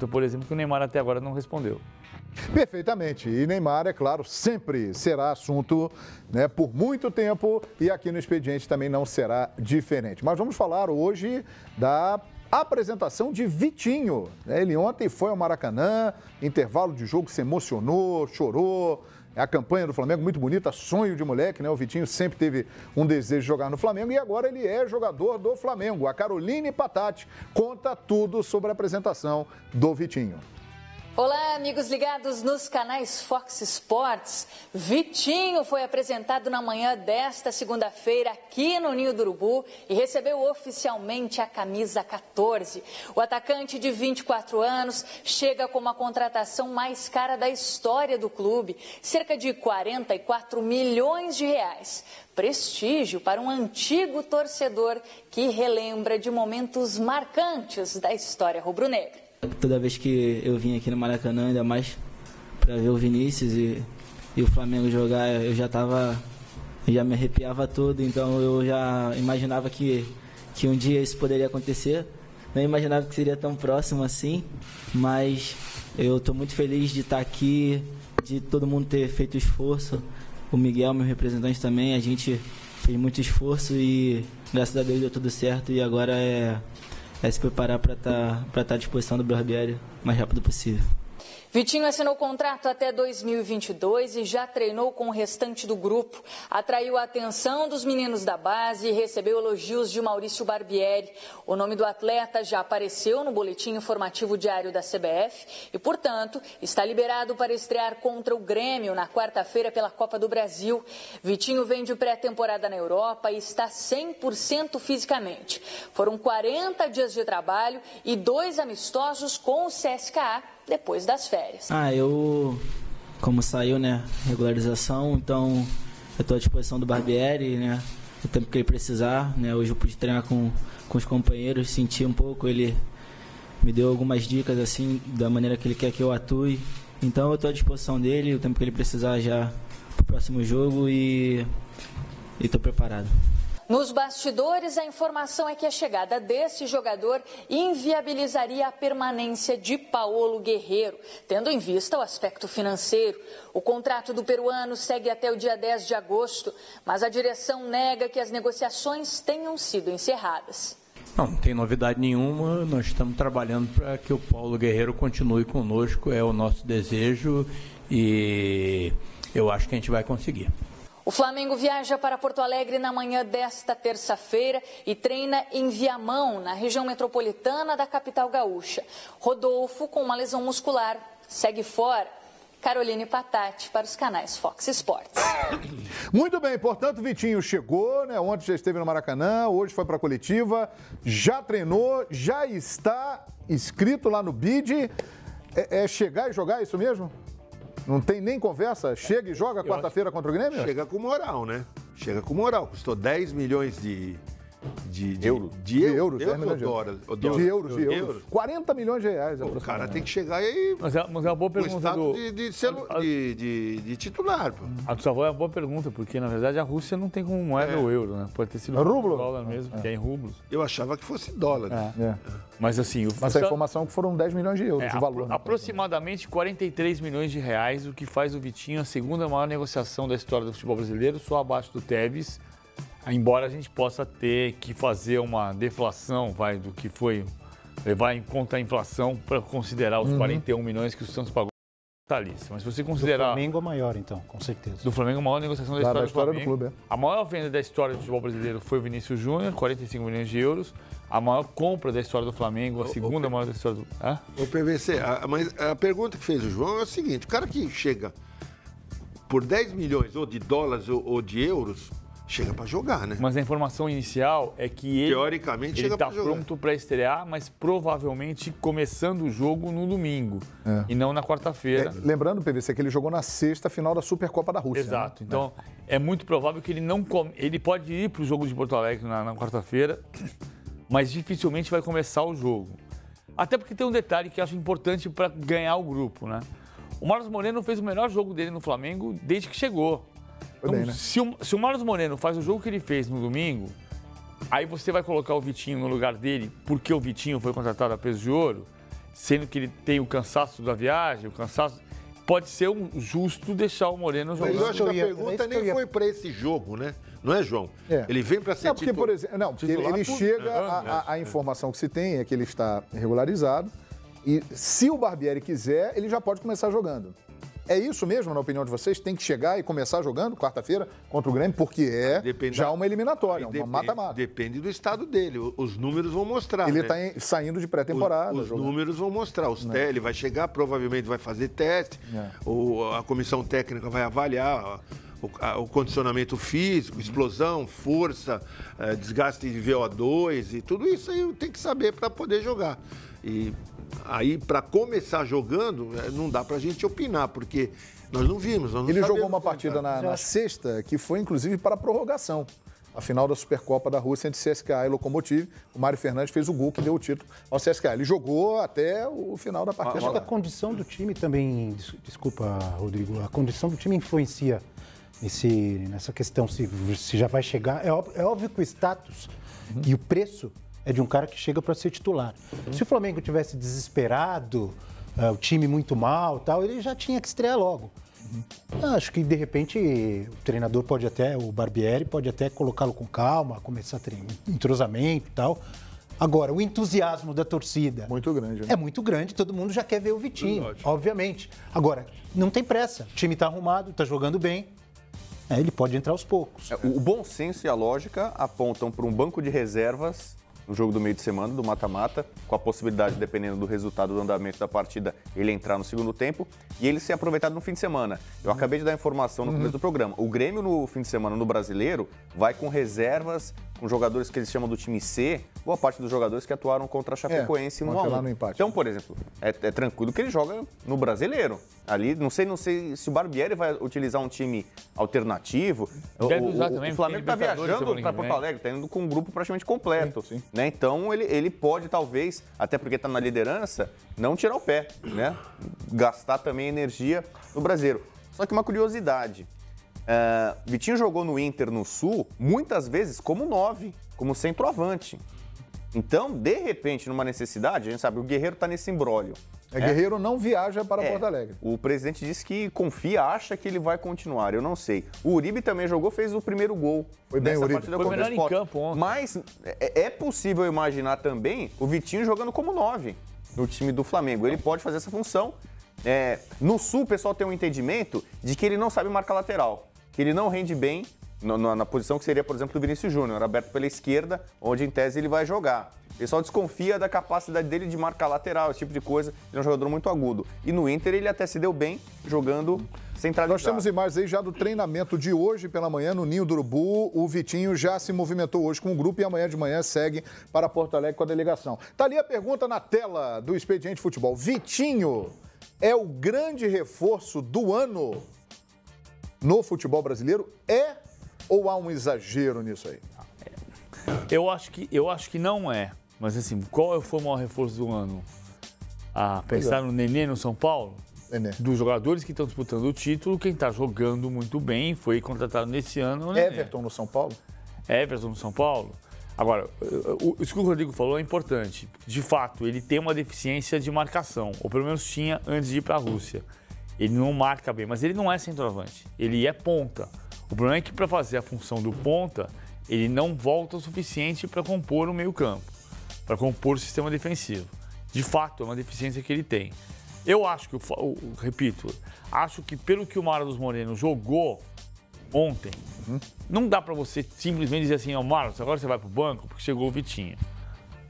por exemplo, que o Neymar até agora não respondeu. Perfeitamente. E Neymar, é claro, sempre será assunto, né, por muito tempo, e aqui no Expediente também não será diferente. Mas vamos falar hoje da apresentação de Vitinho. Ele ontem foi ao Maracanã, intervalo de jogo, se emocionou, chorou. A campanha do Flamengo muito bonita, sonho de moleque, né? O Vitinho sempre teve um desejo de jogar no Flamengo e agora ele é jogador do Flamengo. A Caroline Patati conta tudo sobre a apresentação do Vitinho. Olá, amigos ligados nos canais Fox Sports. Vitinho foi apresentado na manhã desta segunda-feira aqui no Ninho do Urubu e recebeu oficialmente a camisa 14. O atacante de 24 anos chega com uma contratação mais cara da história do clube, cerca de 44 milhões de reais. Prestígio para um antigo torcedor que relembra de momentos marcantes da história rubro-negra. Toda vez que eu vim aqui no Maracanã, ainda mais para ver o Vinícius e o Flamengo jogar, eu já me arrepiava todo, então eu já imaginava que um dia isso poderia acontecer. Não imaginava que seria tão próximo assim, mas eu estou muito feliz de estar aqui, de todo mundo ter feito esforço. O Miguel, meu representante também, a gente fez muito esforço e graças a Deus deu tudo certo e agora é se preparar para estar à disposição do Barbieri o mais rápido possível. Vitinho assinou contrato até 2022 e já treinou com o restante do grupo. Atraiu a atenção dos meninos da base e recebeu elogios de Maurício Barbieri. O nome do atleta já apareceu no boletim informativo diário da CBF e, portanto, está liberado para estrear contra o Grêmio na quarta-feira pela Copa do Brasil. Vitinho vem de pré-temporada na Europa e está 100% fisicamente. Foram 40 dias de trabalho e 2 amistosos com o CSKA depois das férias. Como saiu, né, regularização, então eu estou à disposição do Barbieri, né, o tempo que ele precisar, né, hoje eu pude treinar com os companheiros, senti um pouco, ele me deu algumas dicas, assim, da maneira que ele quer que eu atue, então eu estou à disposição dele, o tempo que ele precisar já para o próximo jogo e estou preparado. Nos bastidores, a informação é que a chegada desse jogador inviabilizaria a permanência de Paolo Guerreiro, tendo em vista o aspecto financeiro. O contrato do peruano segue até o dia 10 de agosto, mas a direção nega que as negociações tenham sido encerradas. Não tem novidade nenhuma, nós estamos trabalhando para que o Paulo Guerreiro continue conosco, é o nosso desejo e eu acho que a gente vai conseguir. O Flamengo viaja para Porto Alegre na manhã desta terça-feira e treina em Viamão, na região metropolitana da capital gaúcha. Rodolfo, com uma lesão muscular, segue fora. Caroline Patati para os canais Fox Sports. Muito bem, portanto, Vitinho chegou, né? Ontem já esteve no Maracanã, hoje foi para a coletiva, já treinou, já está inscrito lá no BID. É chegar e jogar, é isso mesmo? Não tem nem conversa? Chega e joga quarta-feira contra o Grêmio? Chega com moral, né? Chega com moral. Custou 10 milhões de euros. De euros. De euros. 40 milhões de reais. O cara tem que chegar aí. Mas é uma boa pergunta de titular. Pô. A do Savó é uma boa pergunta, porque na verdade a Rússia não tem como moeda o euro, né? Pode ter sido rublo? Dólar mesmo, que é em rublos. Eu achava que fosse dólar. Mas assim... Mas a informação é que foram 10 milhões de euros de valor. Aproximadamente 43 milhões de reais, o que faz o Vitinho a segunda maior negociação da história do futebol brasileiro, só abaixo do Tevez. Embora a gente possa ter que fazer uma deflação, do que foi, levar em conta a inflação para considerar os 41 milhões que o Santos pagou. Mas se você considerar... Do Flamengo é maior, então, com certeza. Do Flamengo, a maior negociação da história do clube. É. A maior venda da história do futebol brasileiro foi o Vinícius Júnior, 45 milhões de euros. A maior compra da história do Flamengo, a segunda maior da história do... O PVC, mas a pergunta que fez o João é o seguinte, o cara que chega por 10 milhões ou de dólares ou de euros... Chega para jogar, né? Mas a informação inicial é que ele, teoricamente, ele está pronto para estrear, mas provavelmente começando o jogo no domingo e não na quarta-feira. Lembrando, PVC, que ele jogou na sexta final da Supercopa da Rússia. Exato. Né? Então, é muito provável que ele não... Ele pode ir para o jogo de Porto Alegre na quarta-feira, mas dificilmente vai começar o jogo. Até porque tem um detalhe que eu acho importante para ganhar o grupo, né? O Marcos Moreno fez o melhor jogo dele no Flamengo desde que chegou. Então, bem, né? se o Marcos Moreno faz o jogo que ele fez no domingo, aí você vai colocar o Vitinho no lugar dele, porque o Vitinho foi contratado a peso de ouro, sendo que ele tem o cansaço da viagem, o cansaço... Pode ser justo deixar o Moreno jogar. Mas eu acho que a pergunta nem foi para esse jogo, né? Não é, João? Ele vem para ser não, porque, por exemplo, não, porque ele chega, a informação que se tem é que ele está regularizado e se o Barbieri quiser, ele já pode começar jogando. É isso mesmo, na opinião de vocês? Tem que chegar e começar jogando quarta-feira contra o Grêmio, porque já uma eliminatória, uma mata-mata. Depende do estado dele. Os números vão mostrar. Ele está saindo de pré-temporada. Os números vão mostrar. Ele vai chegar, provavelmente vai fazer teste. A comissão técnica vai avaliar o condicionamento físico, explosão, força, desgaste de VO2 e tudo isso aí tem que saber para poder jogar. E aí, para começar jogando, não dá para a gente opinar, porque nós não vimos. Ele jogou uma partida na sexta que foi, inclusive, para a prorrogação. A final da Supercopa da Rússia entre CSKA e Lokomotiv. O Mário Fernandes fez o gol que deu o título ao CSKA. Ele jogou até o final da partida. Acho que a condição do time também... Desculpa, Rodrigo. A condição do time influencia nessa questão, se já vai chegar. É óbvio que o status e o preço é de um cara que chega para ser titular. Se o Flamengo tivesse desesperado, o time muito mal, tal, ele já tinha que estrear logo. Acho que, de repente, o treinador o Barbieri, pode até colocá-lo com calma, começar a treinar, entrosamento e tal. Agora, o entusiasmo da torcida... Muito grande, né? É muito grande, todo mundo já quer ver o Vitinho, obviamente. Agora, não tem pressa, o time está arrumado, está jogando bem. Ele pode entrar aos poucos. O bom senso e a lógica apontam para um banco de reservas no jogo do meio de semana, do mata-mata, com a possibilidade, dependendo do resultado do andamento da partida, ele entrar no segundo tempo e ele ser aproveitado no fim de semana. Eu acabei de dar informação no começo do programa. O Grêmio, no fim de semana, no Brasileiro, vai com reservas, com jogadores que eles chamam do time C, boa parte dos jogadores que atuaram contra a Chapecoense no 1-1. Então, por exemplo, é tranquilo que ele joga no Brasileiro. Ali, não sei se o Barbieri vai utilizar um time alternativo. O Flamengo está viajando para Porto Alegre, está indo com um grupo praticamente completo. Sim. Né? Então, ele pode, talvez, até porque está na liderança, não tirar o pé, né? Gastar também energia no Brasileiro. Só que uma curiosidade. Vitinho jogou no Inter no Sul, muitas vezes como 9, como centroavante. Então, de repente, numa necessidade, a gente sabe, o Guerreiro está nesse imbróglio. Guerreiro não viaja para Porto Alegre. O presidente disse que confia, acha que ele vai continuar, eu não sei. O Uribe também jogou, fez o primeiro gol. Foi bem o Uribe. Foi melhor em campo ontem. Mas é possível imaginar também o Vitinho jogando como 9 no time do Flamengo. Ele pode fazer essa função. No Sul, o pessoal tem um entendimento de que ele não sabe marcar lateral, que ele não rende bem na posição que seria, por exemplo, do Vinícius Júnior, aberto pela esquerda, onde em tese ele vai jogar. O pessoal desconfia da capacidade dele de marcar lateral, esse tipo de coisa. Ele é um jogador muito agudo. E no Inter ele até se deu bem jogando centralizado. Nós temos imagens aí já do treinamento de hoje pela manhã no Ninho do Urubu. O Vitinho já se movimentou hoje com o grupo e amanhã de manhã segue para Porto Alegre com a delegação. Tá ali a pergunta na tela do Expediente Futebol. Vitinho é o grande reforço do ano no futebol brasileiro? Ou há um exagero nisso aí? Eu acho que não é. Mas assim, qual foi o maior reforço do ano? Pensar no Nenê no São Paulo? Nenê. Dos jogadores que estão disputando o título, quem está jogando muito bem, foi contratado nesse ano. O Nenê. Everton no São Paulo? Everton no São Paulo. Agora, isso que o Rodrigo falou é importante. De fato, ele tem uma deficiência de marcação, ou pelo menos tinha antes de ir para a Rússia. Ele não marca bem, mas ele não é centroavante, ele é ponta. O problema é que para fazer a função do ponta, ele não volta o suficiente para compor o meio-campo, para compor o sistema defensivo. De fato, é uma deficiência que ele tem. Eu acho que, repito, acho que pelo que o Marlos Moreno jogou ontem, não dá para você simplesmente dizer assim, Marlos, agora você vai para o banco porque chegou o Vitinho.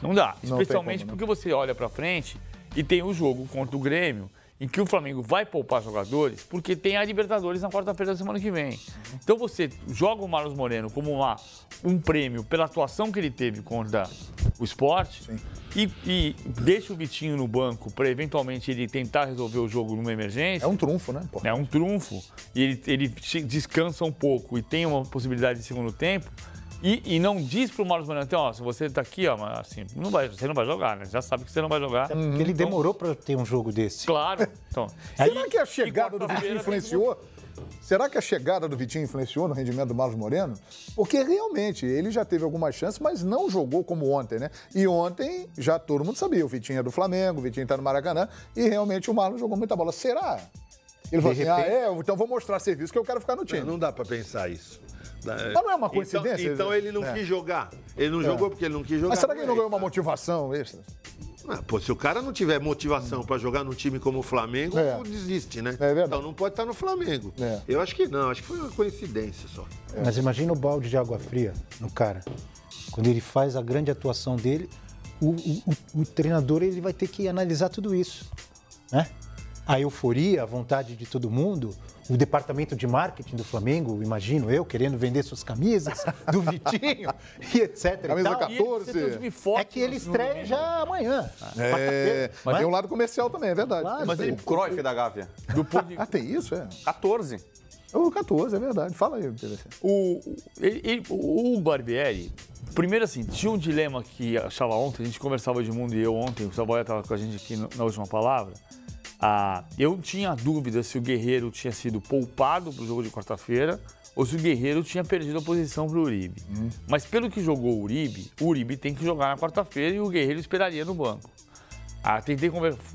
Não dá, especialmente porque você olha para frente e tem o jogo contra o Grêmio, em que o Flamengo vai poupar jogadores, porque tem a Libertadores na quarta-feira da semana que vem. Então você joga o Marlos Moreno como um prêmio pela atuação que ele teve contra o Sport e deixa o Vitinho no banco para eventualmente ele tentar resolver o jogo numa emergência. É um trunfo, né? É um trunfo. E ele descansa um pouco e tem uma possibilidade de segundo tempo. E não diz pro Marlos Moreno, ó, se você tá aqui, ó, mas assim, você não vai jogar, né? Já sabe que você não vai jogar. Porque ele demorou para ter um jogo desse. Claro. Então, Será que a chegada do Vitinho influenciou? Será que a chegada do Vitinho influenciou no rendimento do Marlos Moreno? Porque realmente ele já teve algumas chances, mas não jogou como ontem, né? E ontem já todo mundo sabia, o Vitinho é do Flamengo, o Vitinho tá no Maracanã, e realmente o Marlos jogou muita bola. Será? Ele falou assim, então vou mostrar serviço que eu quero ficar no time. Não dá pra pensar isso. Mas não é uma coincidência? Então ele não quis jogar. Ele não jogou porque ele não quis jogar. Mas será que ele não ganhou uma motivação extra? Se o cara não tiver motivação pra jogar num time como o Flamengo, desiste, né? Então não pode estar no Flamengo. Eu acho que não, acho que foi uma coincidência só. Mas imagina o balde de água fria no cara. Quando ele faz a grande atuação dele, o treinador ele vai ter que analisar tudo isso, né? A euforia, a vontade de todo mundo, o departamento de marketing do Flamengo, imagino eu, querendo vender suas camisas do Vitinho e etc. Camisa 14. É que ele estreia já amanhã. Mas tem um lado comercial também, é verdade. Claro, mas o Cruyff da Gávea. Tem isso, 14. O 14, é verdade. Fala aí, PVC. O Barbieri, primeiro assim, tinha um dilema que achava ontem, a gente conversava de mundo e eu ontem, o Saboia estava com a gente aqui na última palavra. Eu tinha dúvida se o Guerreiro tinha sido poupado para o jogo de quarta-feira ou se o Guerreiro tinha perdido a posição para o Uribe. Mas pelo que jogou o Uribe tem que jogar na quarta-feira e o Guerreiro esperaria no banco.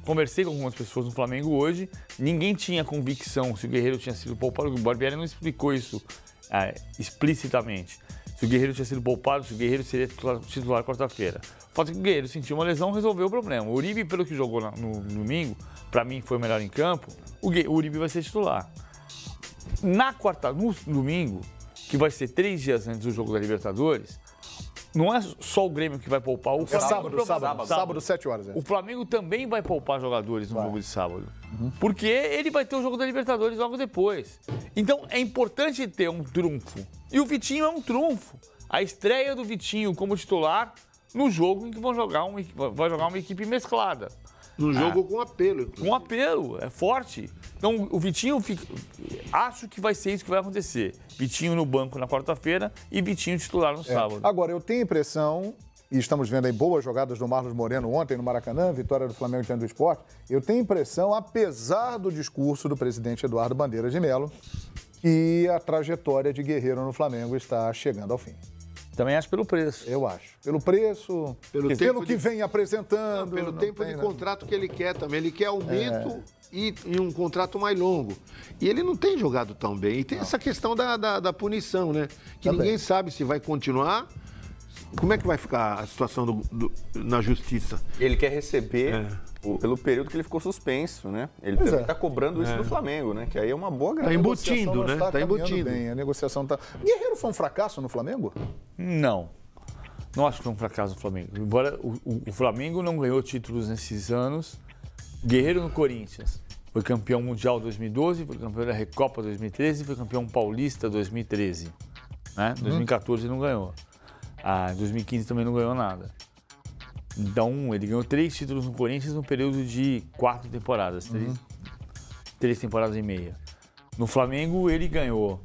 Conversei com algumas pessoas no Flamengo hoje, ninguém tinha convicção se o Guerreiro tinha sido poupado, o Barbieri não explicou isso explicitamente. Se o Guerreiro tinha sido poupado, se o Guerreiro seria titular quarta-feira. O fato é que o Guerreiro sentiu uma lesão, resolveu o problema. O Uribe, pelo que jogou no domingo, para mim foi o melhor em campo, o Uribe vai ser titular. No domingo, que vai ser 3 dias antes do jogo da Libertadores, não é só o Grêmio que vai poupar. O Flamengo, sábado, 7 horas. O Flamengo também vai poupar jogadores no jogo de sábado. Porque ele vai ter o jogo da Libertadores logo depois. Então é importante ter um trunfo. E o Vitinho é um trunfo. A estreia do Vitinho como titular no jogo em que vai jogar uma equipe mesclada. No jogo com apelo, inclusive. Com apelo, é forte. Então, o Vitinho, acho que vai ser isso que vai acontecer. Vitinho no banco na quarta-feira e Vitinho titular no sábado. Agora, eu tenho a impressão, e estamos vendo aí boas jogadas do Marlos Moreno ontem no Maracanã, vitória do Flamengo diante do Sport, eu tenho a impressão, apesar do discurso do presidente Eduardo Bandeira de Mello, que a trajetória de Guerreiro no Flamengo está chegando ao fim. Também acho pelo preço. Eu acho. Pelo preço, pelo que vem apresentando. Pelo tempo de contrato que ele quer também. Ele quer aumento e um contrato mais longo. E ele não tem jogado tão bem. E tem essa questão da punição, né? Que ninguém sabe se vai continuar. Como é que vai ficar a situação na justiça? Ele quer receber pelo período que ele ficou suspenso, né? Ele também está cobrando isso do Flamengo, né? Que aí é uma boa grana. Está embutindo, né? Está embutindo. Bem, a negociação está... Guerreiro foi um fracasso no Flamengo? Não. Não acho que foi um fracasso no Flamengo. Embora o Flamengo não ganhou títulos nesses anos, Guerreiro no Corinthians foi campeão mundial 2012, foi campeão da Recopa 2013, foi campeão paulista 2013. Né? 2014 não ganhou. Em 2015 também não ganhou nada. Então, ele ganhou 3 títulos no Corinthians no período de 4 temporadas. 3 temporadas e meia. No Flamengo, ele ganhou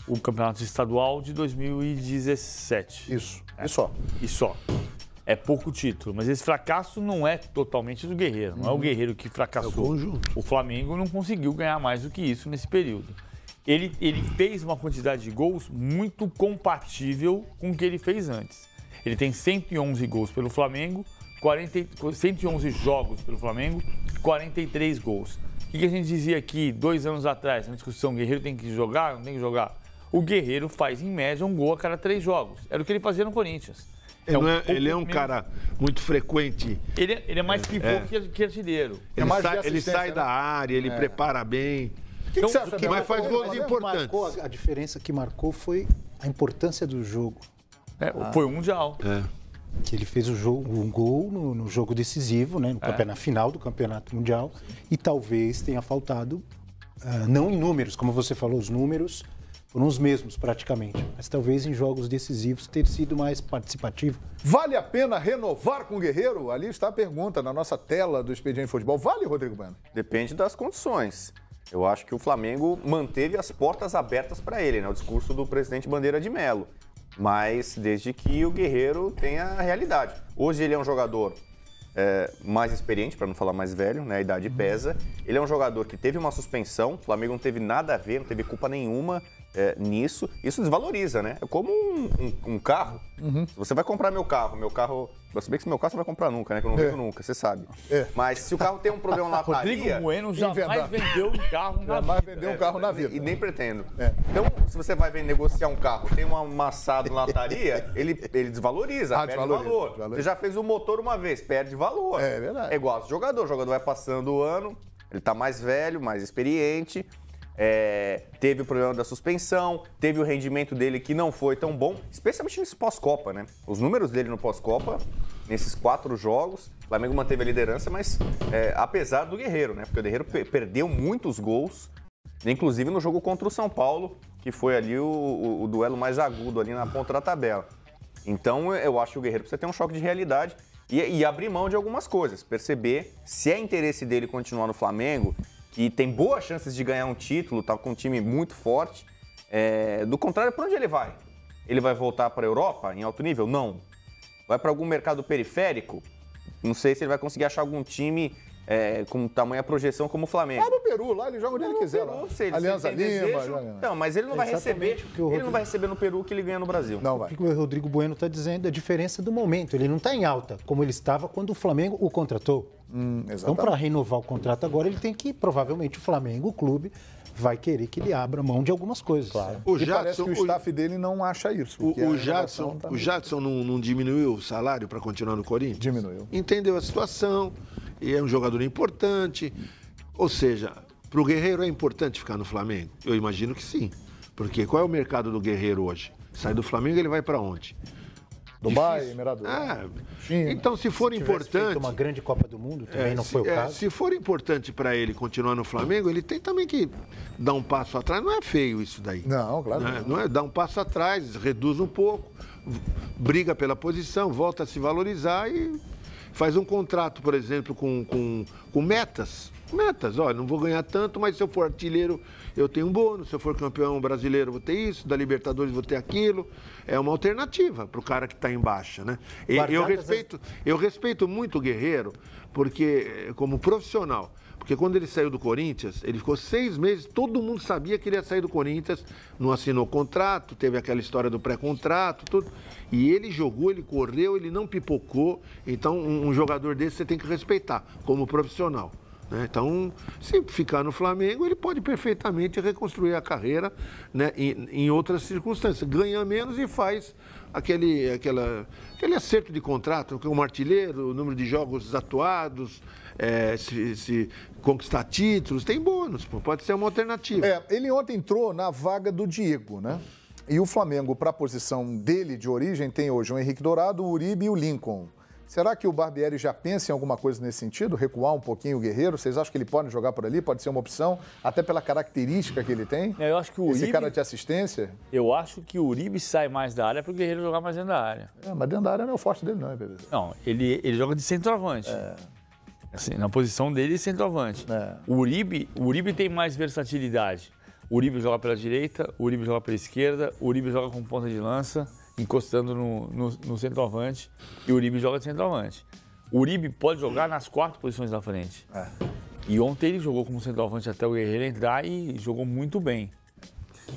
o campeonato estadual de 2017. Isso. E só. É pouco título, mas esse fracasso não é totalmente do Guerreiro. Não é o Guerreiro que fracassou. É o conjunto. O Flamengo não conseguiu ganhar mais do que isso nesse período. Ele fez uma quantidade de gols muito compatível com o que ele fez antes. Ele tem 111 gols pelo Flamengo, 111 jogos pelo Flamengo, 43 gols. O que a gente dizia aqui 2 anos atrás, na discussão, o Guerreiro tem que jogar, não tem que jogar? O Guerreiro faz, em média, um gol a cada 3 jogos. Era o que ele fazia no Corinthians. Ele é um cara muito frequente. Ele é mais pivô que artilheiro. Ele sai da área, ele prepara bem. O que você acha? Mas faz gols importantes. A diferença que marcou foi a importância do jogo. Foi o Mundial. Que ele fez um gol no jogo decisivo, né, na final do Campeonato Mundial, e talvez tenha faltado, não em números, como você falou, os números foram os mesmos praticamente, mas talvez em jogos decisivos ter sido mais participativo. Vale a pena renovar com o Guerreiro? Ali está a pergunta na nossa tela do Expediente Futebol. Vale, Rodrigo Bueno? Depende das condições. Eu acho que o Flamengo manteve as portas abertas para ele, né? O discurso do presidente Bandeira de Mello. Mas desde que o Guerreiro tenha a realidade. Hoje ele é um jogador mais experiente, para não falar mais velho, né? A idade pesa. Ele é um jogador que teve uma suspensão, o Flamengo não teve nada a ver, não teve culpa nenhuma nisso. Isso desvaloriza, né? É como um carro. Se você vai comprar meu carro, se bem que meu carro você vai comprar nunca, né? Que eu não vendo nunca, você sabe. Mas se o carro tem um problema na lataria... Rodrigo Bueno jamais vendeu um carro na vida. Jamais vendeu um carro na vida. E nem pretendo. Então, se você vai negociar um carro, tem um amassado na lataria, ele desvaloriza, perde valor. Você já fez o motor uma vez, perde valor. É verdade. É igual ao jogador. O jogador vai passando o ano, ele tá mais velho, mais experiente, teve o problema da suspensão, teve o rendimento dele que não foi tão bom, especialmente nesse pós-Copa, né? Os números dele no pós-Copa, nesses 4 jogos, o Flamengo manteve a liderança, mas apesar do Guerreiro, né? Porque o Guerreiro perdeu muitos gols, inclusive no jogo contra o São Paulo, que foi ali o duelo mais agudo ali na ponta da tabela. Então, eu acho que o Guerreiro precisa ter um choque de realidade e abrir mão de algumas coisas, perceber se é interesse dele continuar no Flamengo, que tem boas chances de ganhar um título, tá com um time muito forte. Do contrário, para onde ele vai? Ele vai voltar para a Europa em alto nível? Não. Vai para algum mercado periférico? Não sei se ele vai conseguir achar algum time com tamanha projeção como o Flamengo. Vai no Peru, lá ele joga onde ele quiser. Alianza Lima. Não, mas ele não vai receber. Ele não vai receber no Peru o que ele ganha no Brasil. Não vai. O que o Rodrigo Bueno está dizendo é a diferença do momento. Ele não está em alta, como ele estava quando o Flamengo o contratou. Então, para renovar o contrato agora, ele tem que, provavelmente, o Flamengo, o clube, vai querer que ele abra mão de algumas coisas. Claro. E parece que o staff dele não acha isso. O Jadson não diminuiu o salário para continuar no Corinthians? Diminuiu. Entendeu a situação, e é um jogador importante. Ou seja, para o Guerreiro é importante ficar no Flamengo? Eu imagino que sim. Porque qual é o mercado do Guerreiro hoje? Sai do Flamengo, ele vai para onde? Dubai, Emirador. Então, se for importante... uma grande Copa do Mundo, também não foi o caso. Se for importante para ele continuar no Flamengo, ele tem também que dar um passo atrás. Não é feio isso daí. Não, claro. Não é dar um passo atrás, reduz um pouco, briga pela posição, volta a se valorizar e faz um contrato, por exemplo, com metas. Olha, não vou ganhar tanto, mas se eu for artilheiro, eu tenho um bônus. Se eu for campeão brasileiro, vou ter isso. Da Libertadores, vou ter aquilo. É uma alternativa para o cara que está em baixa, né? Eu respeito muito o Guerreiro, porque como profissional. Porque quando ele saiu do Corinthians, ele ficou 6 meses, todo mundo sabia que ele ia sair do Corinthians, não assinou contrato, teve aquela história do pré-contrato, tudo. E ele jogou, ele correu, ele não pipocou. Então, um jogador desse você tem que respeitar, como profissional. Então, se ficar no Flamengo, ele pode perfeitamente reconstruir a carreira, né, em outras circunstâncias. Ganha menos e faz aquele acerto de contrato, como artilheiro, o número de jogos atuados, se conquistar títulos, tem bônus, pode ser uma alternativa. Ele ontem entrou na vaga do Diego, né? E o Flamengo, para a posição dele de origem, tem hoje o Henrique Dourado, o Uribe e o Lincoln. Será que o Barbieri já pensa em alguma coisa nesse sentido? Recuar um pouquinho o Guerreiro? Vocês acham que ele pode jogar por ali? Pode ser uma opção? Até pela característica que ele tem? Eu acho que o Uribe... Esse cara de assistência? Eu acho que o Uribe sai mais da área para o Guerreiro jogar mais dentro da área. Mas dentro da área não é o forte dele, não, Bebê? Não, ele joga de centroavante. Assim, na posição dele, centroavante. O Uribe tem mais versatilidade. O Uribe joga pela direita, o Uribe joga pela esquerda, o Uribe joga com ponta de lança, encostando no centroavante, e o Uribe joga de centroavante. O Uribe pode jogar nas 4 posições da frente. E ontem ele jogou como centroavante até o Guerreiro entrar e jogou muito bem.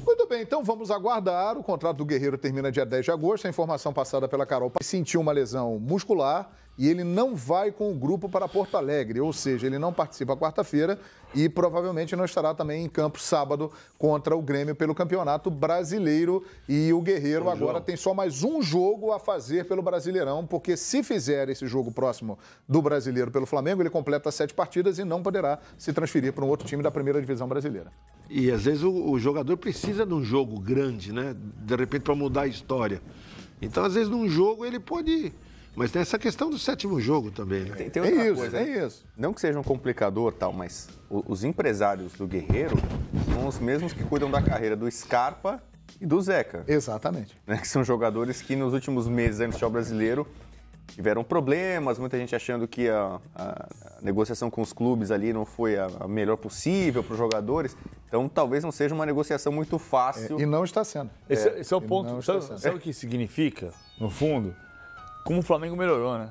Muito bem, então vamos aguardar. O contrato do Guerreiro termina dia 10 de agosto. A informação passada pela Carol sentiu uma lesão muscular e ele não vai com o grupo para Porto Alegre, ou seja, ele não participa quarta-feira e provavelmente não estará também em campo sábado contra o Grêmio pelo Campeonato Brasileiro. E o Guerreiro agora tem só mais um jogo a fazer pelo Brasileirão, porque se fizer esse jogo próximo do Brasileiro pelo Flamengo, ele completa 7 partidas e não poderá se transferir para um outro time da primeira divisão brasileira. E às vezes o jogador precisa de um jogo grande, né? De repente para mudar a história. Então, às vezes, num jogo ele pode... Mas tem essa questão do 7º jogo também, né? Tem outra coisa. É isso. Não que seja um complicador, tal, mas os empresários do Guerreiro são os mesmos que cuidam da carreira do Scarpa e do Zeca. Exatamente. Né? Que são jogadores que nos últimos meses aí no futebol brasileiro tiveram problemas, muita gente achando que a negociação com os clubes ali não foi a melhor possível para os jogadores. Então, talvez não seja uma negociação muito fácil. E não está sendo. Esse é o ponto. Sabe o que significa, no fundo? Como o Flamengo melhorou, né?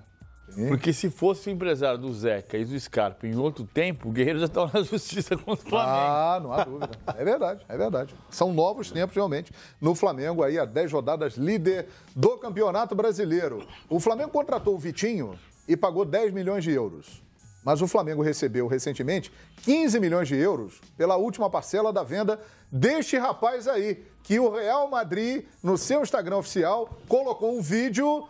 Sim. Porque se fosse o empresário do Zeca e do Scarpa em outro tempo, o Guerreiro já estava na justiça contra o Flamengo. Não há dúvida. É verdade, é verdade. São novos tempos, realmente, no Flamengo, aí, há 10 rodadas, líder do Campeonato Brasileiro. O Flamengo contratou o Vitinho e pagou 10 milhões de euros. Mas o Flamengo recebeu, recentemente, 15 milhões de euros pela última parcela da venda deste rapaz aí, que o Real Madrid, no seu Instagram oficial, colocou um vídeo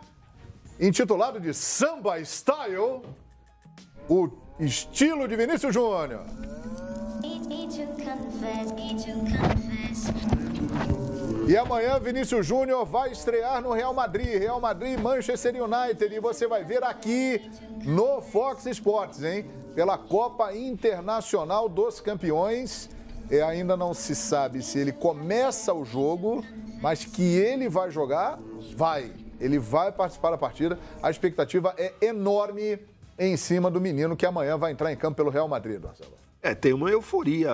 intitulado de Samba Style, o estilo de Vinícius Júnior. E amanhã Vinícius Júnior vai estrear no Real Madrid, Manchester United, e você vai ver aqui no Fox Sports, hein? Pela Copa Internacional dos Campeões. E ainda não se sabe se ele começa o jogo, mas que ele vai jogar, vai. Ele vai participar da partida. A expectativa é enorme em cima do menino que amanhã vai entrar em campo pelo Real Madrid, Marcelo. Tem uma euforia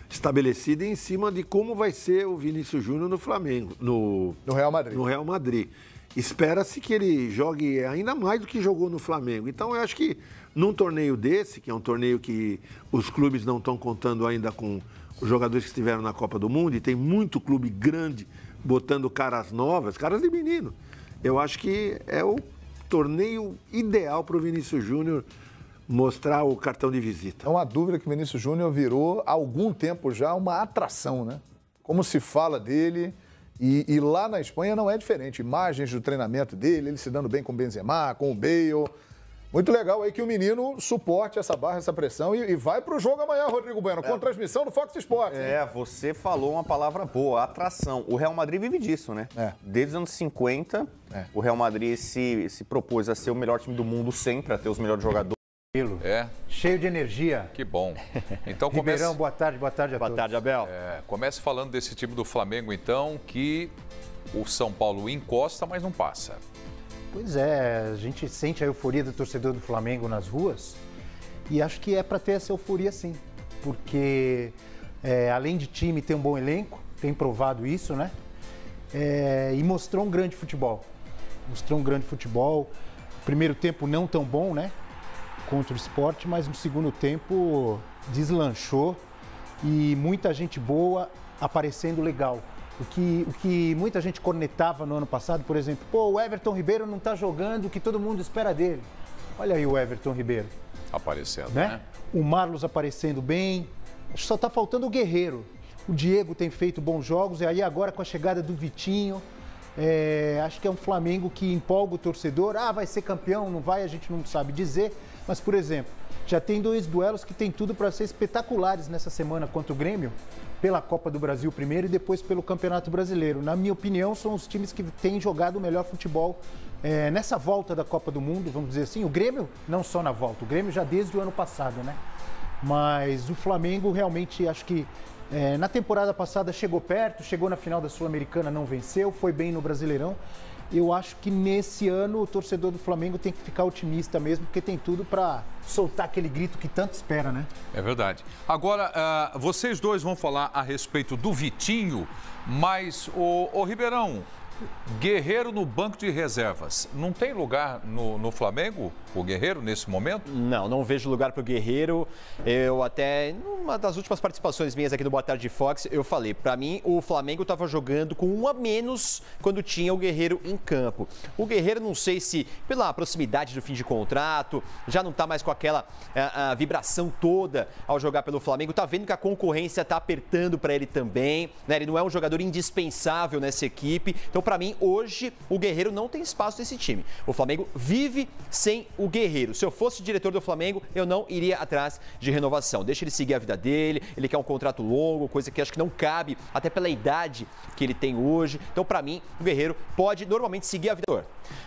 estabelecida em cima de como vai ser o Vinícius Júnior no Flamengo, no Real Madrid. No Real Madrid. Espera-se que ele jogue ainda mais do que jogou no Flamengo. Então, eu acho que num torneio desse, que é um torneio que os clubes não estão contando ainda com os jogadores que estiveram na Copa do Mundo, e tem muito clube grande botando caras novas, caras de menino. Eu acho que é o torneio ideal para o Vinícius Júnior mostrar o cartão de visita. É uma dúvida que o Vinícius Júnior virou, há algum tempo já, uma atração, né? Como se fala dele, e lá na Espanha não é diferente. Imagens do treinamento dele, ele se dando bem com o Benzema, com o Bale. Muito legal aí que o menino suporte essa barra, essa pressão e vai pro jogo amanhã, Rodrigo Bueno, com transmissão do Fox Sports. Você falou uma palavra boa, atração. O Real Madrid vive disso, né? Desde os anos 50, o Real Madrid se propôs a ser o melhor time do mundo sempre, a ter os melhores jogadores. Cheio de energia. Que bom. Então Ribeirão, boa tarde a todos. Boa tarde, Abel. Comece falando desse time do Flamengo, então, que o São Paulo encosta, mas não passa. Pois é, a gente sente a euforia do torcedor do Flamengo nas ruas e acho que é para ter essa euforia sim, porque além de time ter um bom elenco, tem provado isso, né? E mostrou um grande futebol. Primeiro tempo não tão bom, né? Contra o Sport, mas no segundo tempo deslanchou e muita gente boa aparecendo legal. O que muita gente cornetava no ano passado, por exemplo, o Everton Ribeiro não está jogando o que todo mundo espera dele. Olha aí o Everton Ribeiro. Aparecendo, né? O Marlos aparecendo bem. Acho que só está faltando o Guerreiro. O Diego tem feito bons jogos, e aí agora com a chegada do Vitinho, acho que é um Flamengo que empolga o torcedor. Vai ser campeão, não vai, a gente não sabe dizer. Mas, por exemplo, já tem 2 duelos que tem tudo para ser espetaculares nessa semana contra o Grêmio, pela Copa do Brasil primeiro e depois pelo Campeonato Brasileiro. Na minha opinião, são os times que têm jogado o melhor futebol nessa volta da Copa do Mundo, vamos dizer assim. O Grêmio, não só na volta, o Grêmio já desde o ano passado, né? Mas o Flamengo realmente, acho que na temporada passada chegou perto, chegou na final da Sul-Americana, não venceu, foi bem no Brasileirão. Eu acho que nesse ano o torcedor do Flamengo tem que ficar otimista mesmo, porque tem tudo para soltar aquele grito que tanto espera, né? É verdade. Agora, vocês dois vão falar a respeito do Vitinho, mas o Ribeirão, Guerreiro no banco de reservas, não tem lugar no Flamengo, o Guerreiro, nesse momento? Não vejo lugar para o Guerreiro. Eu até, numa das últimas participações minhas aqui do Boa Tarde Fox, eu falei, para mim o Flamengo estava jogando com 1 a menos quando tinha o Guerreiro em campo. O Guerreiro, não sei se pela proximidade do fim de contrato, já não está mais com aquela a vibração toda ao jogar pelo Flamengo, tá vendo que a concorrência está apertando para ele também, né? Ele não é um jogador indispensável nessa equipe, então para mim hoje o Guerreiro não tem espaço nesse time. O Flamengo vive sem o Guerreiro. Se eu fosse diretor do Flamengo, eu não iria atrás de renovação. Deixa ele seguir a vida dele, ele quer um contrato longo, coisa que acho que não cabe, até pela idade que ele tem hoje. Então, para mim, o Guerreiro pode normalmente seguir a vida.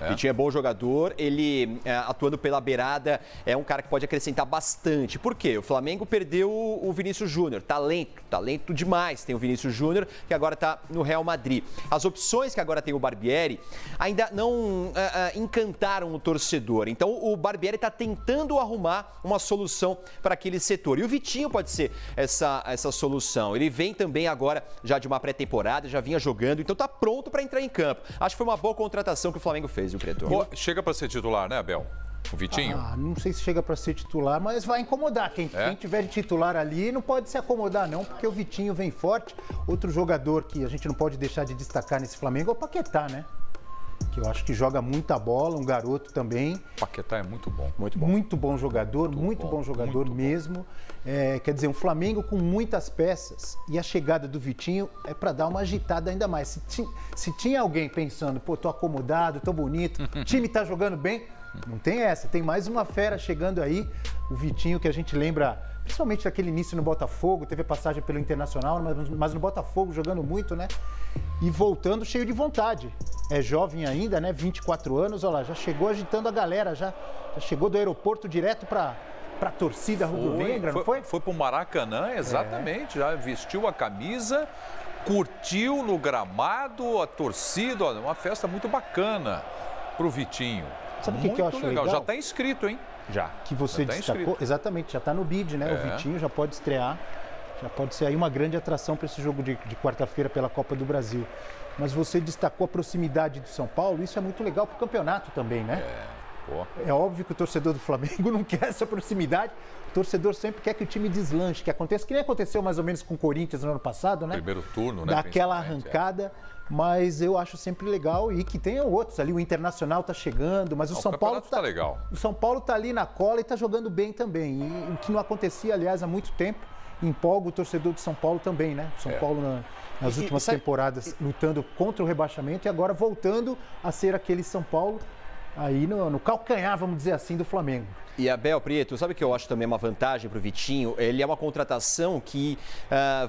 Vitinho é bom jogador, ele atuando pela beirada é um cara que pode acrescentar bastante. Por quê? O Flamengo perdeu o Vinícius Júnior, talento demais tem o Vinícius Júnior, que agora está no Real Madrid. As opções que agora agora tem o Barbieri, ainda não encantaram o torcedor. Então o Barbieri está tentando arrumar uma solução para aquele setor. E o Vitinho pode ser essa solução. Ele vem também agora já de uma pré-temporada, já vinha jogando, então está pronto para entrar em campo. Acho que foi uma boa contratação que o Flamengo fez, viu, Preto? Chega para ser titular, né, Abel? O Vitinho? Não sei se chega para ser titular, mas vai incomodar. Quem tiver de titular ali não pode se acomodar, não, porque o Vitinho vem forte. Outro jogador que a gente não pode deixar de destacar nesse Flamengo é o Paquetá, né? Que eu acho que joga muita bola, um garoto também. Paquetá é muito bom. Muito bom jogador, muito bom jogador mesmo. Quer dizer, um Flamengo com muitas peças e a chegada do Vitinho é para dar uma agitada ainda mais. Se tinha alguém pensando, pô, tô acomodado, tô bonito, o time tá jogando bem, não tem essa. Tem mais uma fera chegando aí, o Vitinho, que a gente lembra principalmente daquele início no Botafogo, teve passagem pelo Internacional, mas no Botafogo jogando muito, né? E voltando cheio de vontade. É jovem ainda, né? 24 anos, olha lá, já chegou agitando a galera, já chegou do aeroporto direto para a torcida rubro-negra, não foi? Foi para o Maracanã, exatamente, já vestiu a camisa, curtiu no gramado, a torcida, olha, uma festa muito bacana para o Vitinho. Sabe o que eu acho legal? Já está inscrito, hein? Já. Que você destacou, inscrito. Exatamente, já está no bid, né? O Vitinho já pode estrear, já pode ser aí uma grande atração para esse jogo de quarta-feira pela Copa do Brasil. Mas você destacou a proximidade do São Paulo, isso é muito legal para o campeonato também, né? É óbvio que o torcedor do Flamengo não quer essa proximidade. O torcedor sempre quer que o time deslanche, que aconteça, que nem aconteceu mais ou menos com o Corinthians no ano passado, né? Primeiro turno, né? Daquela arrancada. Mas eu acho sempre legal e que tenham outros ali. O Internacional tá chegando, mas o São Paulo tá legal. O São Paulo tá ali na cola e tá jogando bem também. E o que não acontecia, aliás, há muito tempo, empolga o torcedor de São Paulo também, né? O São Paulo nas últimas temporadas lutando contra o rebaixamento e agora voltando a ser aquele São Paulo aí no calcanhar, vamos dizer assim, do Flamengo. E Abel Prieto, sabe o que eu acho também uma vantagem para o Vitinho? Ele é uma contratação que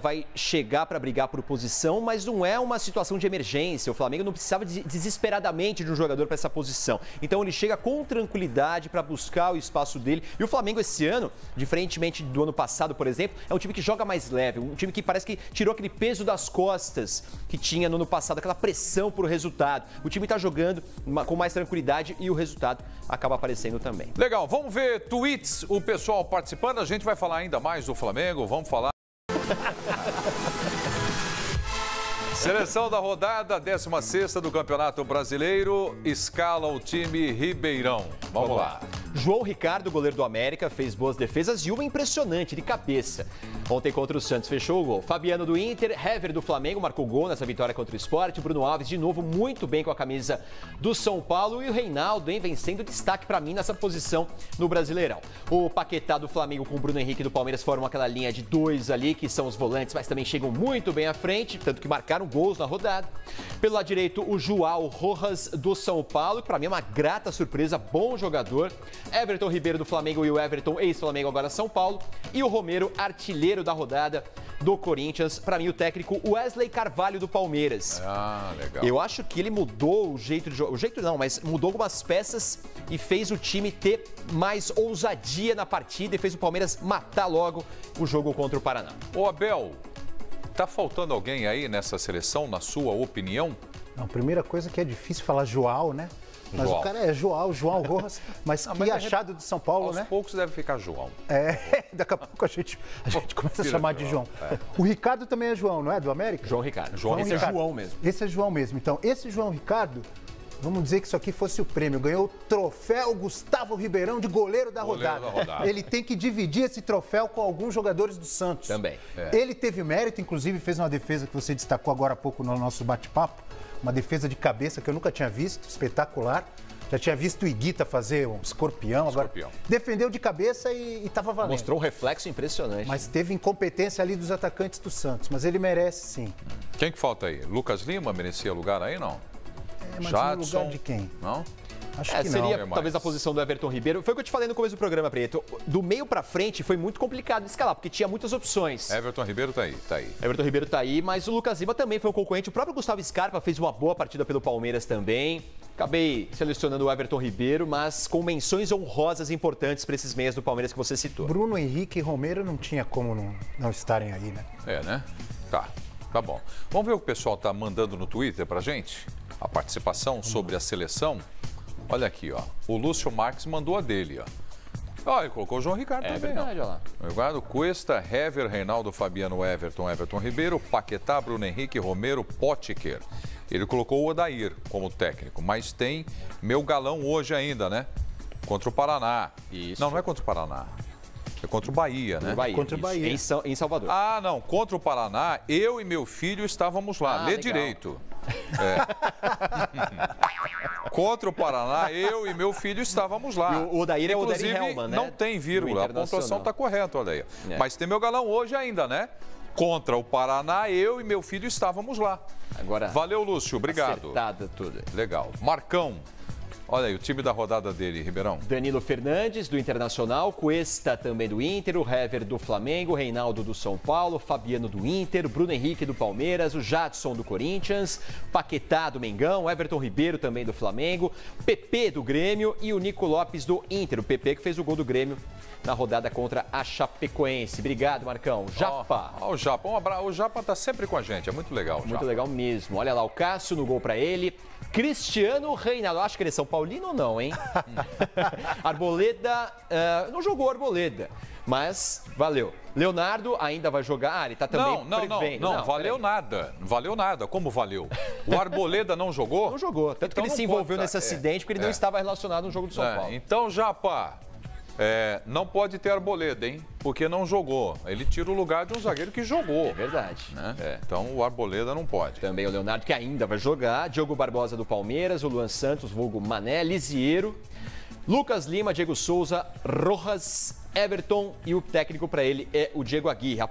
vai chegar para brigar por posição, mas não é uma situação de emergência. O Flamengo não precisava desesperadamente de um jogador para essa posição. Então ele chega com tranquilidade para buscar o espaço dele. E o Flamengo esse ano, diferentemente do ano passado, por exemplo, é um time que joga mais leve, um time que parece que tirou aquele peso das costas que tinha no ano passado, aquela pressão por resultado. O time está jogando com mais tranquilidade e o resultado acaba aparecendo também. Legal, vamos ver tweets, o pessoal participando, a gente vai falar ainda mais do Flamengo, vamos falar. Seleção da rodada, 16ª do Campeonato Brasileiro, escala o time Ribeirão. Vamos lá. João Ricardo, goleiro do América, fez boas defesas e uma impressionante de cabeça. Ontem contra o Santos fechou o gol. Fabiano do Inter, Hever do Flamengo marcou gol nessa vitória contra o Sport. Bruno Alves de novo muito bem com a camisa do São Paulo e o Reinaldo vem sendo destaque para mim nessa posição no Brasileirão. O Paquetá do Flamengo com o Bruno Henrique do Palmeiras formam aquela linha de dois ali que são os volantes, mas também chegam muito bem à frente, tanto que marcaram gols na rodada. Pelo lado direito, o João Rojas do São Paulo, que para mim é uma grata surpresa, bom jogador. Everton Ribeiro do Flamengo e o Everton, ex-Flamengo, agora São Paulo. E o Romero, artilheiro da rodada do Corinthians. Para mim, o técnico Wesley Carvalho do Palmeiras. Ah, legal. Eu acho que ele mudou o jeito de jogar. O jeito não, mas mudou algumas peças e fez o time ter mais ousadia na partida e fez o Palmeiras matar logo o jogo contra o Paraná. Ô Abel, tá faltando alguém aí nessa seleção, na sua opinião? Não, primeira coisa que é difícil falar João, né? Mas João. O cara é João Rojas, mas que achado de São Paulo, aos né? Aos poucos deve ficar João. Daqui a pouco a gente começa a chamar de João. O Ricardo também é João, não é? Do América? João Ricardo. Esse é João mesmo. Esse é João mesmo. Então, esse João Ricardo, vamos dizer que isso aqui fosse o prêmio. Ganhou o troféu Gustavo Ribeirão de goleiro da rodada. Ele tem que dividir esse troféu com alguns jogadores do Santos. Também. Ele teve mérito, inclusive fez uma defesa que você destacou agora há pouco no nosso bate-papo. Uma defesa de cabeça que eu nunca tinha visto, espetacular. Já tinha visto o Higuita fazer um escorpião, agora defendeu de cabeça e estava valendo. Mostrou um reflexo impressionante. Mas teve incompetência ali dos atacantes do Santos, mas ele merece sim. Quem que falta aí? Lucas Lima merecia lugar aí, não? Mas Jadson, no lugar de quem? Não? Acho que seria não. talvez a posição do Everton Ribeiro. Foi o que eu te falei no começo do programa, Preto. Do meio pra frente foi muito complicado de escalar, porque tinha muitas opções. Everton Ribeiro tá aí. Everton Ribeiro tá aí, mas o Lucas Lima também foi um concorrente. O próprio Gustavo Scarpa fez uma boa partida pelo Palmeiras também. Acabei selecionando o Everton Ribeiro, mas com menções honrosas importantes para esses meias do Palmeiras que você citou. Bruno Henrique e Romero não tinha como não estarem aí, né? Né? Tá bom. Vamos ver o que o pessoal tá mandando no Twitter pra gente? a participação sobre a seleção, olha aqui, ó. O Lúcio Marques mandou a dele, ó. Ó, ele colocou o João Ricardo também. É verdade, ó. olha lá. Ricardo, Cuesta, Hever, Reinaldo, Fabiano, Everton Ribeiro, Paquetá, Bruno Henrique, Romero, Potker. Ele colocou o Odair como técnico, mas tem meu galão hoje ainda, né? Contra o Paraná. Isso. Não é contra o Paraná. É contra o Bahia, né? Contra o Bahia. Em Salvador. Ah, não. Contra o Paraná, eu e meu filho estávamos lá. Lê legal. direito. Contra o Paraná, eu e meu filho estávamos lá. E o Odair é o Odair Inclusive, Hellman, né? não tem vírgula. A pontuação está correta, olha aí. Mas tem meu galão hoje ainda, né? Contra o Paraná, eu e meu filho estávamos lá. Agora, valeu, Lúcio. Obrigado. acertada tudo. Legal. Marcão. Olha aí, o time da rodada dele, Ribeirão. Danilo Fernandes, do Internacional, Cuesta também do Inter, o Hever do Flamengo, Reinaldo do São Paulo, Fabiano do Inter, Bruno Henrique do Palmeiras, o Jadson do Corinthians, Paquetá do Mengão, Everton Ribeiro também do Flamengo, PP do Grêmio e o Nico Lopes do Inter. O PP que fez o gol do Grêmio na rodada contra a Chapecoense. Obrigado, Marcão. Japa. Ó, o Japa. O Japa tá sempre com a gente, é muito legal. Muito Japa. legal mesmo. Olha lá, o Cássio no gol pra ele. Cristiano Reinaldo. Acho que ele é São Paulino ou não, hein? Arboleda. Não jogou Arboleda, mas valeu. Leonardo ainda vai jogar. Ele tá também prevendo. Não, valeu nada. Não valeu nada. Como valeu? O Arboleda não jogou? Não jogou. Tanto Então que ele não se envolveu conta. nesse acidente porque ele não estava relacionado no jogo do São Paulo. Então, Japa, não pode ter Arboleda, hein? Porque não jogou. Ele tira o lugar de um zagueiro que jogou. É verdade. Né? Então, o Arboleda não pode. Também o Leonardo, que ainda vai jogar. Diogo Barbosa do Palmeiras, o Luan Santos, vulgo Mané, Lisiero, Lucas Lima, Diego Souza, Rojas, Everton e o técnico para ele é o Diego Aguirre.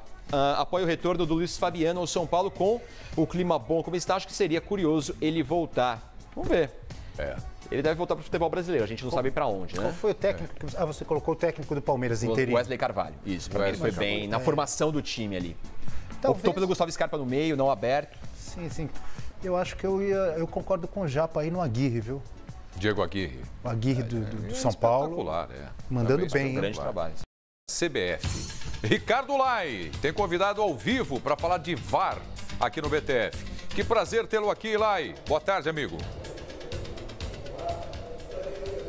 Apoia o retorno do Luiz Fabiano ao São Paulo com o clima bom como está. Acho que seria curioso ele voltar. Vamos ver. Ele deve voltar para o futebol brasileiro, a gente não sabe para onde, né? Qual foi o técnico? Você colocou o técnico do Palmeiras interino. Wesley Carvalho. Isso, para mim ele foi bem na formação do time ali. Optou pelo Gustavo Scarpa no meio, não aberto. Sim. Eu acho que eu concordo com o Japa aí no Aguirre, viu? Diego Aguirre. O Aguirre do São Paulo. Espetacular, Mandando bem. Um grande trabalho. CBF. Ricardo Lai tem convidado ao vivo para falar de VAR aqui no BTF. Que prazer tê-lo aqui, Lai. Boa tarde, amigo.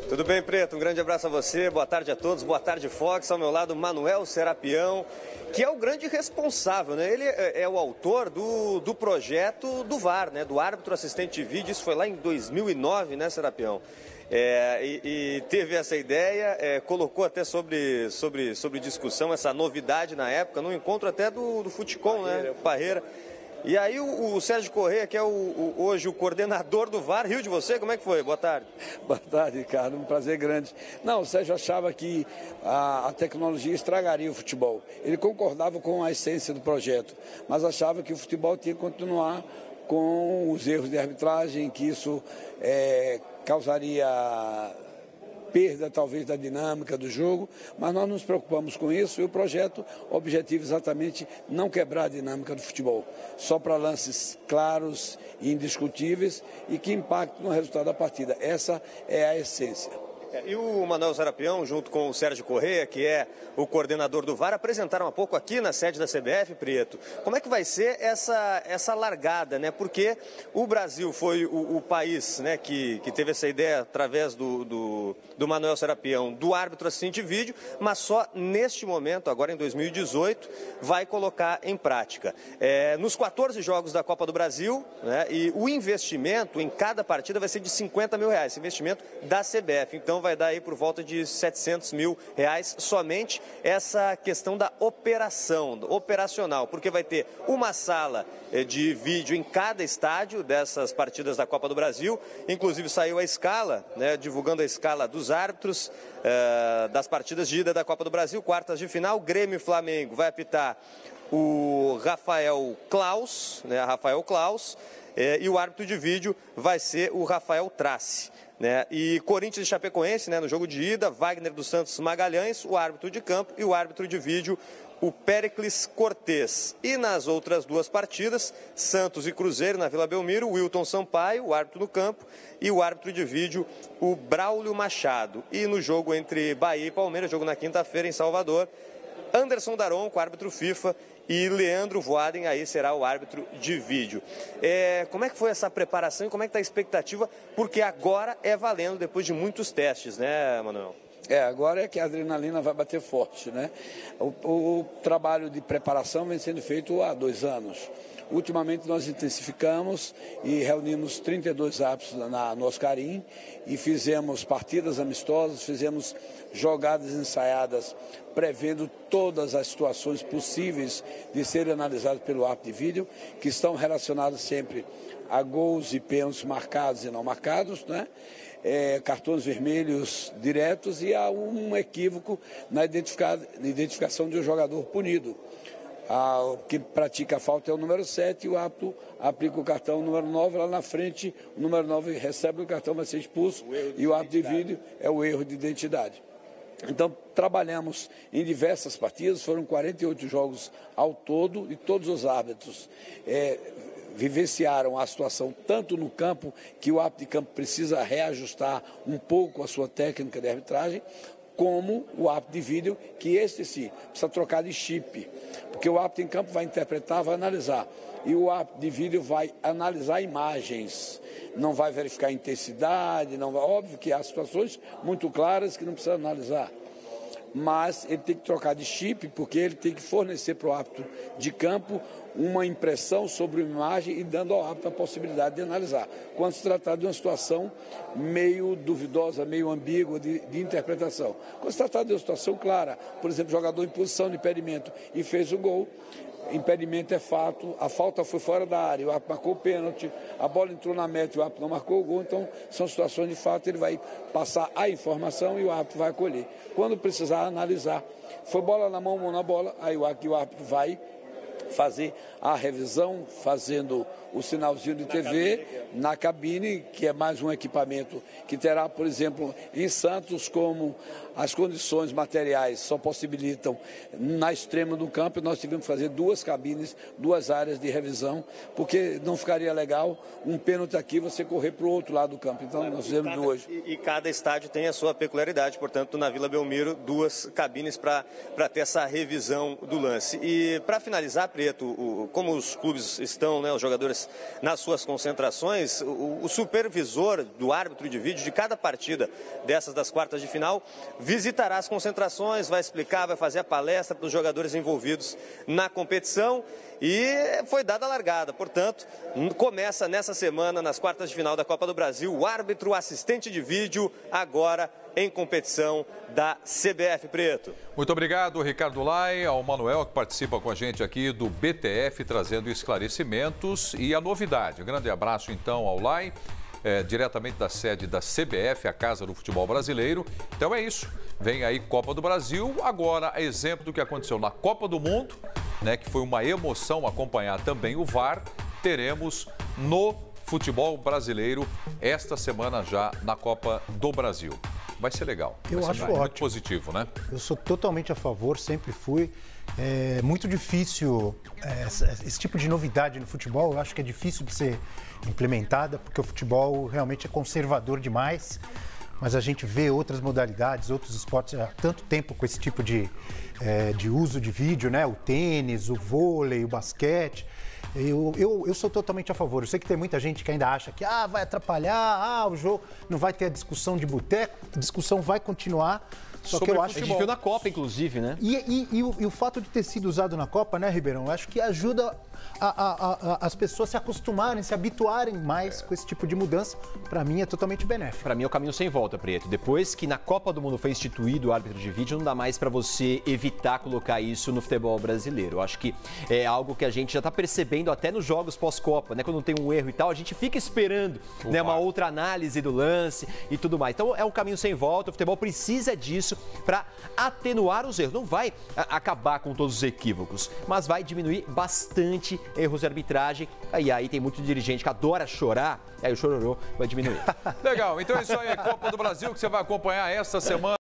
Tudo bem, Preto? Um grande abraço a você, boa tarde a todos, boa tarde, Fox. Ao meu lado, Manuel Serapião, que é o grande responsável, né? Ele é o autor do projeto do VAR, né? Do árbitro assistente de vídeo. Isso foi lá em 2009, né, Serapião? E teve essa ideia, colocou até sobre discussão essa novidade na época, no encontro até do Futicom, né? Parreira. E aí o Sérgio Corrêa, que é hoje o coordenador do VAR, riu de você? Como é que foi? Boa tarde. Boa tarde, Ricardo. Um prazer grande. Não, o Sérgio achava que a tecnologia estragaria o futebol. Ele concordava com a essência do projeto, mas achava que o futebol tinha que continuar com os erros de arbitragem, que isso causaria perda talvez da dinâmica do jogo, mas nós nos preocupamos com isso e o projeto, o objetivo exatamente não quebrar a dinâmica do futebol, só para lances claros e indiscutíveis e que impactem no resultado da partida. Essa é a essência. E o Manuel Serapião, junto com o Sérgio Corrêa, que é o coordenador do VAR, apresentaram há pouco aqui na sede da CBF, Prieto. Como é que vai ser essa largada, né? Porque o Brasil foi o país, né, que teve essa ideia através do Manuel Serapião, do árbitro assistente de vídeo, mas só neste momento, agora em 2018, vai colocar em prática. Nos 14 jogos da Copa do Brasil, né, e o investimento em cada partida vai ser de R$50 mil, esse investimento da CBF. Então, vai dar aí por volta de R$700 mil somente essa questão da operacional, porque vai ter uma sala de vídeo em cada estádio dessas partidas da Copa do Brasil. Inclusive saiu a escala, né, divulgando a escala dos árbitros das partidas de ida da Copa do Brasil, quartas de final. Grêmio e Flamengo vai apitar o Rafael Klaus, e o árbitro de vídeo vai ser o Rafael Trace. Né? E Corinthians e Chapecoense, né, no jogo de ida, Wagner dos Santos Magalhães, o árbitro de campo, e o árbitro de vídeo, o Péricles Cortez. E nas outras duas partidas, Santos e Cruzeiro na Vila Belmiro, Wilton Sampaio, o árbitro no campo, e o árbitro de vídeo, o Braulio Machado. E no jogo entre Bahia e Palmeiras, jogo na quinta-feira em Salvador, Anderson Daronco, árbitro FIFA, e Leandro Voaden aí será o árbitro de vídeo. Como é que foi essa preparação e como é que está a expectativa? Porque agora é valendo depois de muitos testes, né, Manuel? Agora é que a adrenalina vai bater forte, né? O trabalho de preparação vem sendo feito há 2 anos. Ultimamente nós intensificamos e reunimos 32 árbitros no Oscarim e fizemos partidas amistosas, fizemos jogadas ensaiadas, prevendo todas as situações possíveis de serem analisadas pelo árbitro de vídeo, que estão relacionadas sempre a gols e pênaltis marcados e não marcados, né? Cartões vermelhos diretos e há um equívoco na identificação de um jogador punido. Que pratica a falta é o número 7 e o árbitro aplica o cartão número 9, lá na frente o número 9 recebe o cartão, vai ser expulso e o árbitro de vídeo é o erro de identidade. Então, trabalhamos em diversas partidas, foram 48 jogos ao todo e todos os árbitros vivenciaram a situação tanto no campo, que o árbitro de campo precisa reajustar um pouco a sua técnica de arbitragem, como o árbitro de vídeo, que sim precisa trocar de chip, porque o árbitro em campo vai interpretar, vai analisar, e o árbitro de vídeo vai analisar imagens, não vai verificar a intensidade, óbvio que há situações muito claras que não precisa analisar, mas ele tem que trocar de chip, porque ele tem que fornecer para o árbitro de campo uma impressão sobre uma imagem e dando ao árbitro a possibilidade de analisar. Quando se tratar de uma situação meio duvidosa, meio ambígua de interpretação. Quando se tratar de uma situação clara, por exemplo, jogador em posição de impedimento e fez o gol, impedimento é fato, a falta foi fora da área, o árbitro marcou o pênalti, a bola entrou na meta e o árbitro não marcou o gol, então são situações de fato, ele vai passar a informação e o árbitro vai acolher. Quando precisar analisar, foi bola na mão na bola, aí o árbitro vai fazer a revisão, fazendo o sinalzinho de TV na cabine, que é mais um equipamento que terá, por exemplo, em Santos, como as condições materiais só possibilitam na extrema do campo, nós tivemos que fazer 2 cabines, 2 áreas de revisão, porque não ficaria legal um pênalti aqui você correr para o outro lado do campo. Então nós fizemos 2. E cada estádio tem a sua peculiaridade, portanto, na Vila Belmiro, 2 cabines para ter essa revisão do lance. E para finalizar, Preto, como os clubes estão, né, os jogadores nas suas concentrações, o supervisor do árbitro de vídeo de cada partida dessas das quartas de final visitará as concentrações, vai explicar, vai fazer a palestra para os jogadores envolvidos na competição e foi dada a largada. Portanto, começa nessa semana, nas quartas de final da Copa do Brasil, o árbitro assistente de vídeo agora em competição da CBF, Preto. Muito obrigado, Ricardo Lai, ao Manuel, que participa com a gente aqui do BTF, trazendo esclarecimentos e a novidade. Um grande abraço, então, ao Lai, diretamente da sede da CBF, a Casa do Futebol Brasileiro. Então é isso, vem aí Copa do Brasil, agora exemplo do que aconteceu na Copa do Mundo, né, que foi uma emoção acompanhar também o VAR, teremos no futebol brasileiro esta semana já na Copa do Brasil. Vai ser legal. Eu acho ótimo. Muito positivo, né? Eu sou totalmente a favor, sempre fui. É muito difícil esse tipo de novidade no futebol. Eu acho que é difícil de ser implementada, porque o futebol realmente é conservador demais. Mas a gente vê outras modalidades, outros esportes há tanto tempo com esse tipo de uso de vídeo, né? O tênis, o vôlei, o basquete. Eu sou totalmente a favor. Eu sei que tem muita gente que ainda acha que vai atrapalhar, o jogo não vai ter a discussão de boteco, a discussão vai continuar. Só que eu acho que a gente viu na Copa, inclusive, né? E o fato de ter sido usado na Copa, né, Ribeirão? Eu acho que ajuda as pessoas se acostumarem, se habituarem mais com esse tipo de mudança. Para mim é totalmente benéfico. Para mim é o caminho sem volta, Preto. Depois que na Copa do Mundo foi instituído o árbitro de vídeo, não dá mais para você evitar colocar isso no futebol brasileiro. Eu acho que é algo que a gente já está percebendo até nos jogos pós-Copa, né? Quando tem um erro e tal, a gente fica esperando, né, uma outra análise do lance e tudo mais. Então é um caminho sem volta. O futebol precisa disso para atenuar os erros. Não vai acabar com todos os equívocos, mas vai diminuir bastante erros de arbitragem. E aí tem muito dirigente que adora chorar, aí o chororô vai diminuir. Legal, então é isso aí, Copa do Brasil, que você vai acompanhar esta semana.